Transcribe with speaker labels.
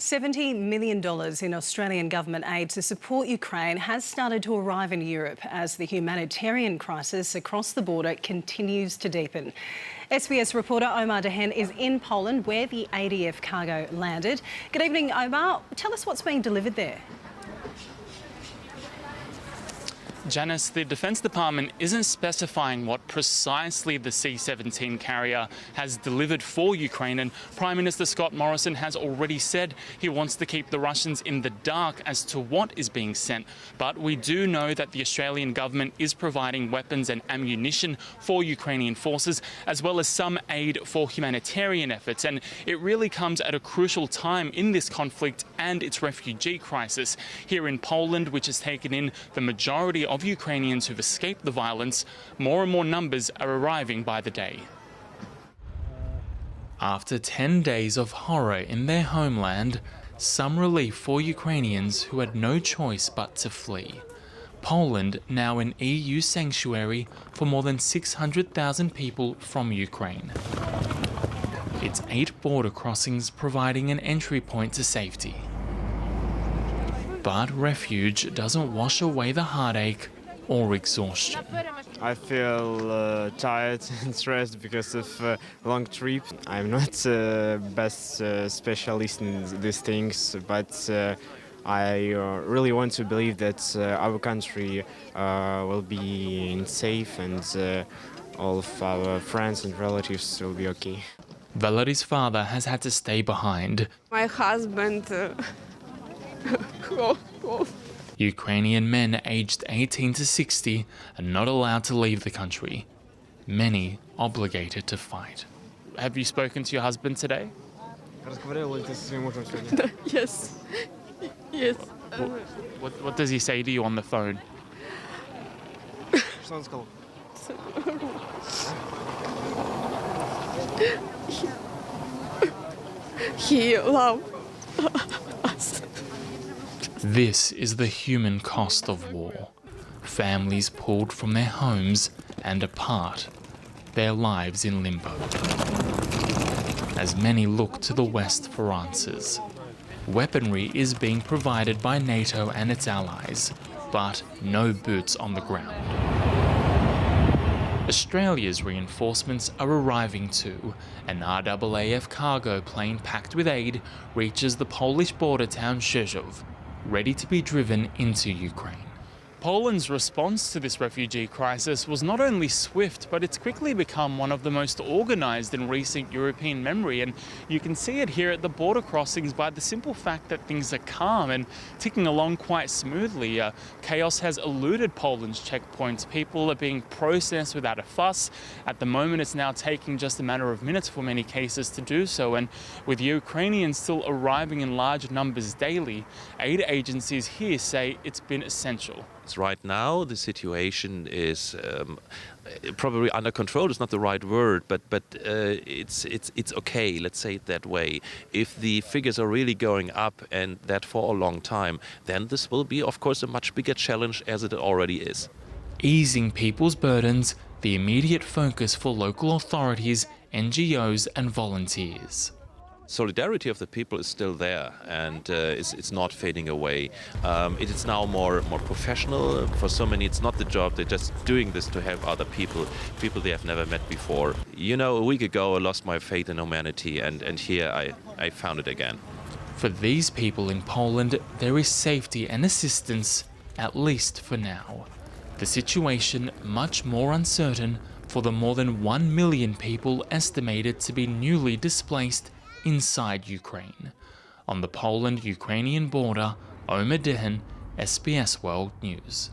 Speaker 1: $70 million in Australian government aid to support Ukraine has started to arrive in Europe as the humanitarian crisis across the border continues to deepen. SBS reporter Omar Dehen is in Poland where the ADF cargo landed. Good evening, Omar. Tell us what's being delivered there.
Speaker 2: Janice, the Defence Department isn't specifying what precisely the C-17 carrier has delivered for Ukraine, and Prime Minister Scott Morrison has already said he wants to keep the Russians in the dark as to what is being sent. But we do know that the Australian government is providing weapons and ammunition for Ukrainian forces, as well as some aid for humanitarian efforts. And it really comes at a crucial time in this conflict and its refugee crisis. Here in Poland, which has taken in the majority of Ukrainians who've escaped the violence, more and more numbers are arriving by the day. After 10 days of horror in their homeland, some relief for Ukrainians who had no choice but to flee. Poland, now an EU sanctuary for more than 600,000 people from Ukraine. Its 8 border crossings providing an entry point to safety. But refuge doesn't wash away the heartache or exhaustion.
Speaker 3: I feel tired and stressed because of a long trip. I'm not best specialist in these things, but I really want to believe that our country will be safe and all of our friends and relatives will be okay.
Speaker 2: Valerie's father has had to stay behind.
Speaker 4: My husband
Speaker 2: Ukrainian men aged 18 to 60 are not allowed to leave the country, many obligated to fight. Have you spoken to your husband today?
Speaker 4: Yes. Yes.
Speaker 2: What does he say to you on the phone?
Speaker 4: He loves us.
Speaker 2: This is the human cost of war. Families pulled from their homes and apart, their lives in limbo. As many look to the West for answers. Weaponry is being provided by NATO and its allies, but no boots on the ground. Australia's reinforcements are arriving too. An RAAF cargo plane packed with aid reaches the Polish border town Rzeszów, ready to be driven into Ukraine. Poland's response to this refugee crisis was not only swift, but it's quickly become one of the most organised in recent European memory, and you can see it here at the border crossings by the simple fact that things are calm and ticking along quite smoothly. Chaos has eluded Poland's checkpoints. People are being processed without a fuss. At the moment, it's now taking just a matter of minutes for many cases to do so, and with Ukrainians still arriving in large numbers daily, aid agencies here say it's been essential.
Speaker 5: Right now, the situation is probably under control. Is not the right word, but it's okay. Let's say it that way. If the figures are really going up and that for a long time, then this will be, of course, a much bigger challenge as it already is.
Speaker 2: Easing people's burdens, the immediate focus for local authorities, NGOs, and volunteers.
Speaker 5: Solidarity of the people is still there, and it's not fading away. It is now more professional. For so many, it's not the job. They're just doing this to help other people they have never met before. You know, a week ago I lost my faith in humanity, and here I found it again.
Speaker 2: For these people in Poland, there is safety and assistance, at least for now. The situation much more uncertain for the more than 1 million people estimated to be newly displaced inside Ukraine. On the Poland-Ukrainian border, Omar Dehen, SBS World News.